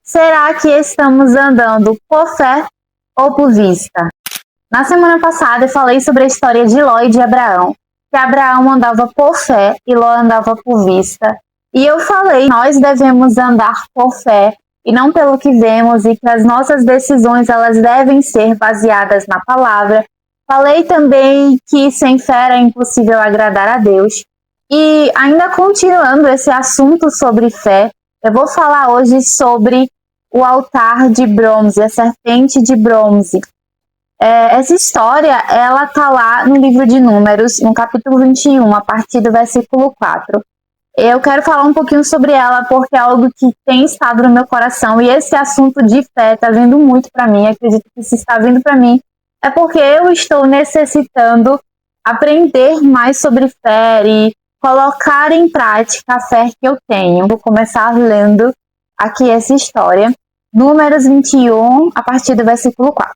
Será que estamos andando por fé ou por vista? Na semana passada eu falei sobre a história de Ló e de Abraão, que Abraão andava por fé e Ló andava por vista. E eu falei que nós devemos andar por fé e não pelo que vemos, e que as nossas decisões elas devem ser baseadas na palavra. Falei também que sem fé é impossível agradar a Deus. E ainda continuando esse assunto sobre fé, eu vou falar hoje sobre o altar de bronze, a serpente de bronze. Essa história, ela tá lá no livro de Números, no capítulo 21, a partir do versículo 4. Eu quero falar um pouquinho sobre ela, porque é algo que tem estado no meu coração, e esse assunto de fé está vindo muito para mim. Acredito que se está vindo para mim, é porque eu estou necessitando aprender mais sobre fé e colocar em prática a fé que eu tenho. Vou começar lendo aqui essa história. Números 21, a partir do versículo 4.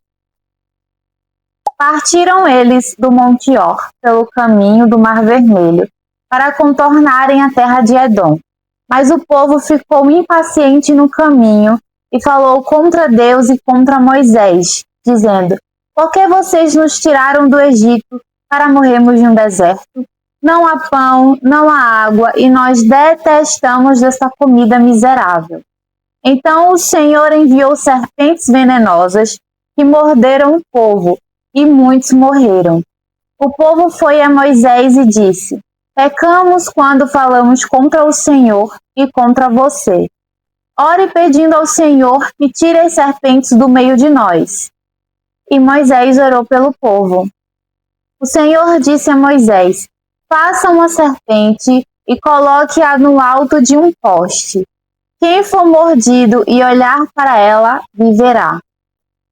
Partiram eles do Monte Or, pelo caminho do Mar Vermelho, para contornarem a terra de Edom. Mas o povo ficou impaciente no caminho e falou contra Deus e contra Moisés, dizendo: por que vocês nos tiraram do Egito para morrermos no deserto? Não há pão, não há água, e nós detestamos desta comida miserável. Então o Senhor enviou serpentes venenosas que morderam o povo, e muitos morreram. O povo foi a Moisés e disse: pecamos quando falamos contra o Senhor e contra você. Ore pedindo ao Senhor que tire as serpentes do meio de nós. E Moisés orou pelo povo. O Senhor disse a Moisés: faça uma serpente e coloque-a no alto de um poste. Quem for mordido e olhar para ela, viverá.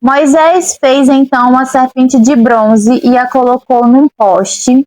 Moisés fez então uma serpente de bronze e a colocou num poste.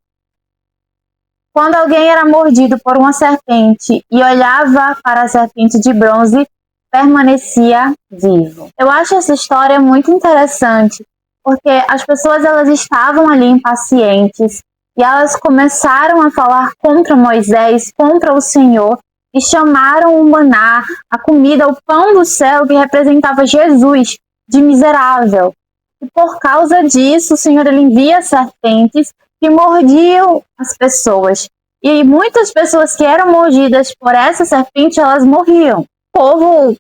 Quando alguém era mordido por uma serpente e olhava para a serpente de bronze, permanecia vivo. Eu acho essa história muito interessante, porque as pessoas elas estavam ali impacientes e elas começaram a falar contra Moisés, contra o Senhor, e chamaram o maná, a comida, o pão do céu que representava Jesus, de miserável. E por causa disso, o Senhor ele envia serpentes que mordiam as pessoas. E muitas pessoas que eram mordidas por essa serpente, elas morriam. O povo,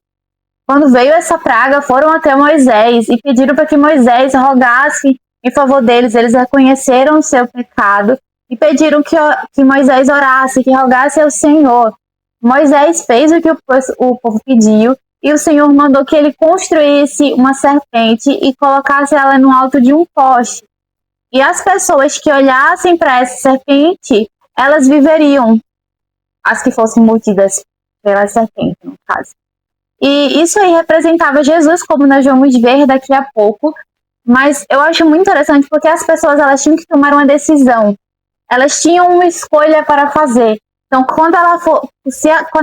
quando veio essa praga, foram até Moisés e pediram para que Moisés rogasse em favor deles. Eles reconheceram o seu pecado e pediram que Moisés orasse, que rogasse ao Senhor. Moisés fez o que o povo pediu, e o Senhor mandou que ele construísse uma serpente e colocasse ela no alto de um poste. E as pessoas que olhassem para essa serpente, elas viveriam. As que fossem mordidas pela serpente, no caso. E isso aí representava Jesus, como nós vamos ver daqui a pouco. Mas eu acho muito interessante porque as pessoas elas tinham que tomar uma decisão. Elas tinham uma escolha para fazer. Então, quando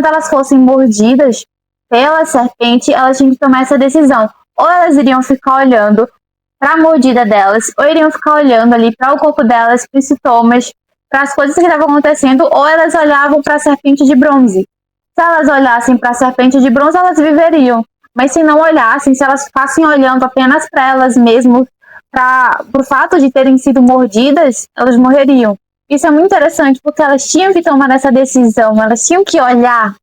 elas fossem mordidas pela serpente, elas tinham que tomar essa decisão. Ou elas iriam ficar olhando para a mordida delas, ou iriam ficar olhando ali para o corpo delas, para os sintomas, para as coisas que estavam acontecendo, ou elas olhavam para a serpente de bronze. Se elas olhassem para a serpente de bronze, elas viveriam. Mas se não olhassem, se elas ficassem olhando apenas para elas mesmas, por fato de terem sido mordidas, elas morreriam. Isso é muito interessante, porque elas tinham que tomar essa decisão, elas tinham que olhar,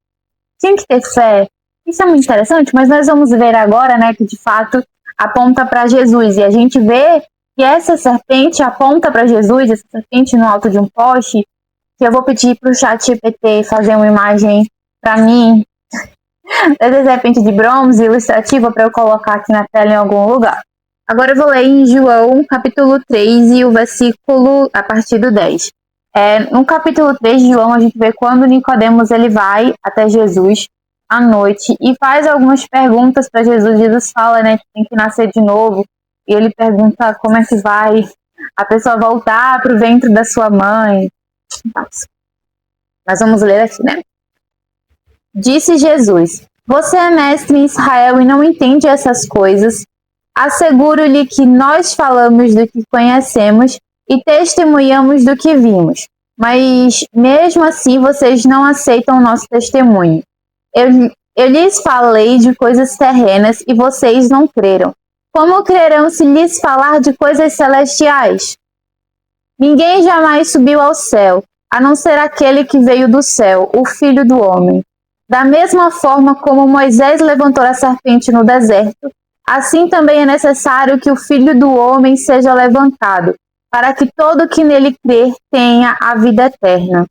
tinham que ter fé. Isso é muito interessante, mas nós vamos ver agora, né, que de fato aponta para Jesus. E a gente vê que essa serpente aponta para Jesus, essa serpente no alto de um poste, que eu vou pedir para o ChatGPT fazer uma imagem para mim, dessa serpente de bronze ilustrativa, para eu colocar aqui na tela em algum lugar. Agora eu vou ler em João, capítulo 3, e o versículo a partir do 10. No capítulo 3 de João, a gente vê quando Nicodemos ele vai até Jesus à noite e faz algumas perguntas para Jesus. Jesus fala, né, que tem que nascer de novo. E ele pergunta como é que vai a pessoa voltar para o ventre da sua mãe. Mas vamos ler aqui, né? Disse Jesus: você é mestre em Israel e não entende essas coisas? Asseguro-lhe que nós falamos do que conhecemos e testemunhamos do que vimos, mas mesmo assim vocês não aceitam o nosso testemunho. Eu lhes falei de coisas terrenas e vocês não creram. Como crerão se lhes falar de coisas celestiais? Ninguém jamais subiu ao céu, a não ser aquele que veio do céu, o Filho do Homem. Da mesma forma como Moisés levantou a serpente no deserto, assim também é necessário que o Filho do Homem seja levantado, para que todo que nele crer tenha a vida eterna.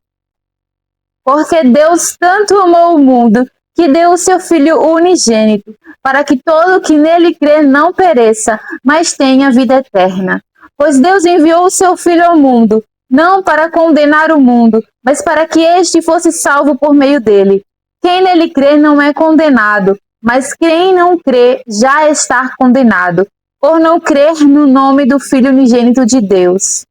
Porque Deus tanto amou o mundo, que deu o seu Filho unigênito, para que todo que nele crer não pereça, mas tenha vida eterna. Pois Deus enviou o seu Filho ao mundo, não para condenar o mundo, mas para que este fosse salvo por meio dele. Quem nele crê não é condenado, mas quem não crê já está condenado, por não crer no nome do Filho unigênito de Deus.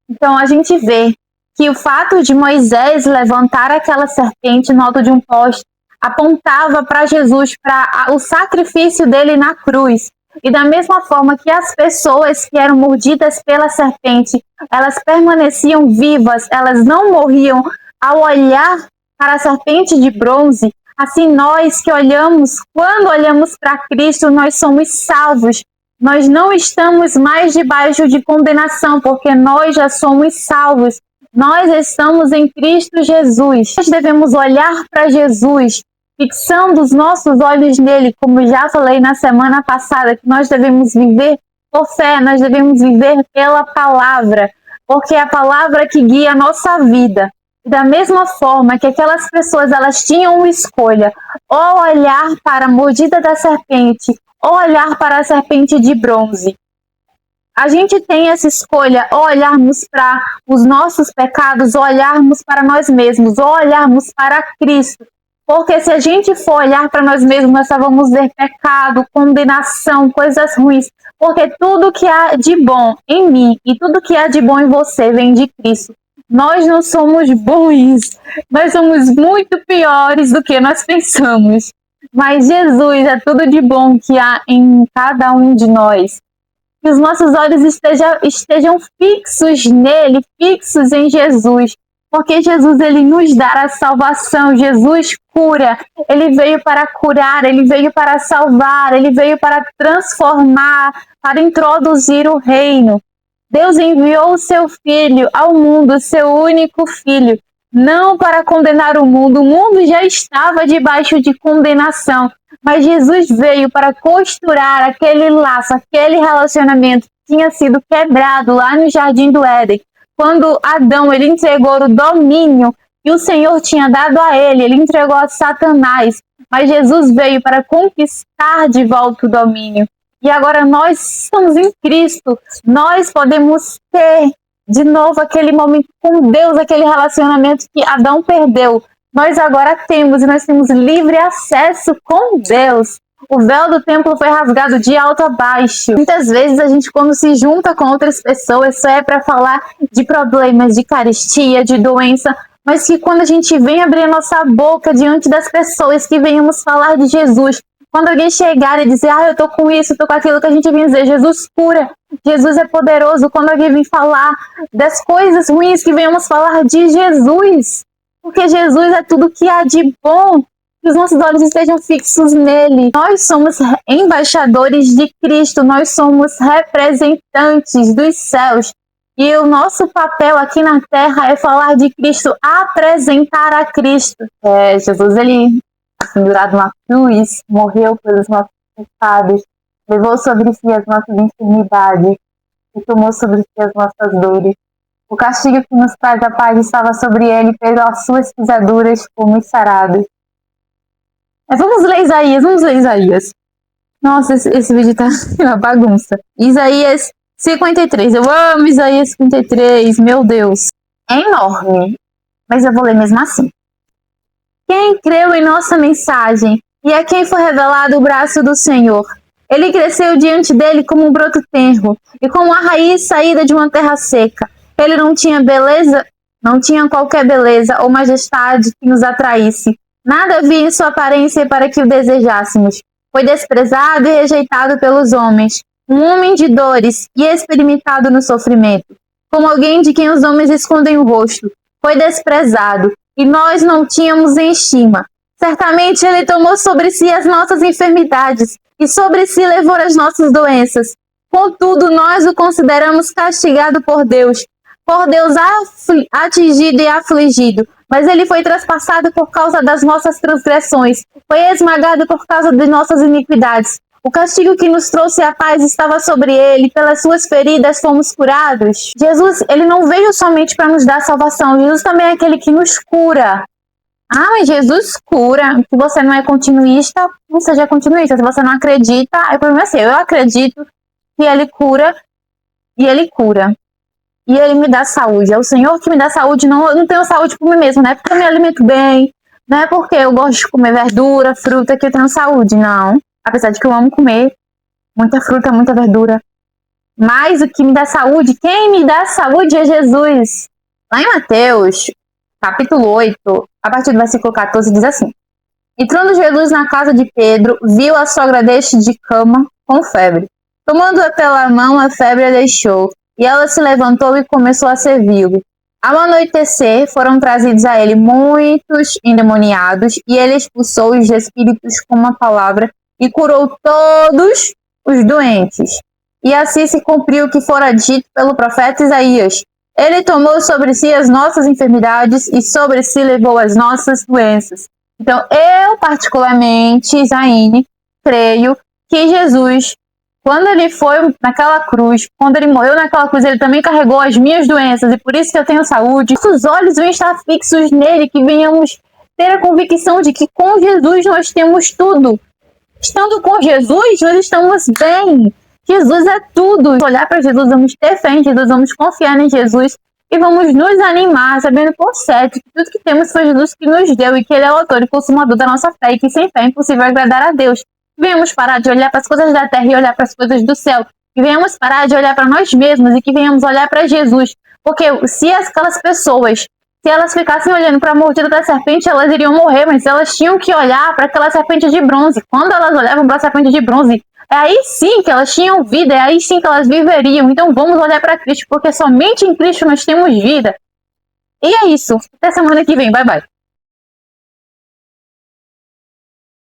Então a gente vê que o fato de Moisés levantar aquela serpente no alto de um poste apontava para Jesus, para o sacrifício dele na cruz. E da mesma forma que as pessoas que eram mordidas pela serpente, elas permaneciam vivas, elas não morriam ao olhar para a serpente de bronze, assim nós que olhamos, quando olhamos para Cristo, nós somos salvos. Nós não estamos mais debaixo de condenação, porque nós já somos salvos. Nós estamos em Cristo Jesus. Nós devemos olhar para Jesus, fixando os nossos olhos nele, como já falei na semana passada, que nós devemos viver por fé, nós devemos viver pela palavra, porque é a palavra que guia a nossa vida. Da mesma forma que aquelas pessoas, elas tinham uma escolha, ou olhar para a mordida da serpente, ou olhar para a serpente de bronze. A gente tem essa escolha, ou olharmos para os nossos pecados, ou olharmos para nós mesmos, ou olharmos para Cristo. Porque se a gente for olhar para nós mesmos, nós só vamos ver pecado, condenação, coisas ruins. Porque tudo que há de bom em mim e tudo que há de bom em você vem de Cristo. Nós não somos bons, nós somos muito piores do que nós pensamos. Mas Jesus é tudo de bom que há em cada um de nós. Que os nossos olhos estejam fixos nele, fixos em Jesus. Porque Jesus, ele nos dá a salvação, Jesus cura, ele veio para curar, ele veio para salvar, ele veio para transformar, para introduzir o reino. Deus enviou o seu Filho ao mundo, o seu único Filho, não para condenar o mundo já estava debaixo de condenação, mas Jesus veio para costurar aquele laço, aquele relacionamento que tinha sido quebrado lá no Jardim do Éden. Quando Adão ele entregou o domínio que o Senhor tinha dado a ele entregou a Satanás, mas Jesus veio para conquistar de volta o domínio. E agora nós estamos em Cristo, nós podemos ter de novo aquele momento com Deus, aquele relacionamento que Adão perdeu. Nós agora temos, e nós temos livre acesso com Deus. O véu do templo foi rasgado de alto a baixo. Muitas vezes a gente, quando se junta com outras pessoas, só é para falar de problemas, de carestia, de doença, mas que quando a gente vem abrir a nossa boca diante das pessoas, que venhamos falar de Jesus. Quando alguém chegar e dizer, eu tô com isso, tô com aquilo, que a gente vem dizer, Jesus cura, Jesus é poderoso. Quando alguém vem falar das coisas ruins, que venhamos falar de Jesus, porque Jesus é tudo que há de bom. Que os nossos olhos estejam fixos nele. Nós somos embaixadores de Cristo, nós somos representantes dos céus. E o nosso papel aqui na terra é falar de Cristo, apresentar a Cristo. Jesus, ele, pendurado na cruz, morreu pelos nossos pecados, levou sobre si as nossas enfermidades e tomou sobre si as nossas dores. O castigo que nos traz a paz estava sobre ele, pelas suas pisaduras fomos sarados. Vamos ler Isaías. Nossa, esse vídeo tá uma bagunça. Isaías 53. Eu amo Isaías 53, meu Deus. É enorme, mas eu vou ler mesmo assim. Quem creu em nossa mensagem e a quem foi revelado o braço do Senhor? Ele cresceu diante dele como um broto tenro e como a raiz saída de uma terra seca. Ele não tinha beleza, não tinha qualquer beleza ou majestade que nos atraísse. Nada havia em sua aparência para que o desejássemos. Foi desprezado e rejeitado pelos homens, um homem de dores e experimentado no sofrimento. Como alguém de quem os homens escondem o rosto, foi desprezado, e nós não tínhamos em estima. Certamente ele tomou sobre si as nossas enfermidades e sobre si levou as nossas doenças. Contudo, nós o consideramos castigado por Deus atingido e afligido. Mas ele foi traspassado por causa das nossas transgressões, foi esmagado por causa de nossas iniquidades. O castigo que nos trouxe a paz estava sobre ele, pelas suas feridas fomos curados. Jesus, ele não veio somente para nos dar salvação, Jesus também é aquele que nos cura. Ah, mas Jesus cura. Se você não é continuista, não seja continuista. Se você não acredita, aí o problema é seu. Eu acredito que ele cura e ele cura. E ele me dá saúde. É o Senhor que me dá saúde. Não, eu não tenho saúde por mim mesmo, não é porque eu me alimento bem, não é porque eu gosto de comer verdura, fruta, que eu tenho saúde, não. Apesar de que eu amo comer muita fruta, muita verdura. Mas o que me dá saúde, quem me dá saúde é Jesus. Lá em Mateus, capítulo 8, a partir do versículo 14, diz assim: Entrando Jesus na casa de Pedro, viu a sogra deste de cama com febre. Tomando-a pela mão, a febre a deixou, e ela se levantou e começou a servi-lo. Ao anoitecer, foram trazidos a ele muitos endemoniados, e ele expulsou os espíritos com uma palavra e curou todos os doentes. E assim se cumpriu o que fora dito pelo profeta Isaías. Ele tomou sobre si as nossas enfermidades e sobre si levou as nossas doenças. Então, eu particularmente, Zaine, creio que Jesus, quando ele foi naquela cruz, quando ele morreu naquela cruz, ele também carregou as minhas doenças e por isso que eu tenho saúde. Nossos olhos vão estar fixos nele, que venhamos ter a convicção de que com Jesus nós temos tudo. Estando com Jesus, nós estamos bem. Jesus é tudo. Olhar para Jesus, vamos ter fé em Jesus, vamos confiar em Jesus e vamos nos animar, sabendo por certo que tudo que temos foi Jesus que nos deu e que Ele é o autor e consumador da nossa fé e que sem fé é impossível agradar a Deus. Venhamos parar de olhar para as coisas da terra e olhar para as coisas do céu. Que venhamos parar de olhar para nós mesmos e que venhamos olhar para Jesus. Porque se aquelas pessoas, se elas ficassem olhando para a mordida da serpente, elas iriam morrer, mas elas tinham que olhar para aquela serpente de bronze. Quando elas olhavam para a serpente de bronze, é aí sim que elas tinham vida, é aí sim que elas viveriam. Então vamos olhar para Cristo, porque somente em Cristo nós temos vida. E é isso. Até semana que vem. Bye, bye.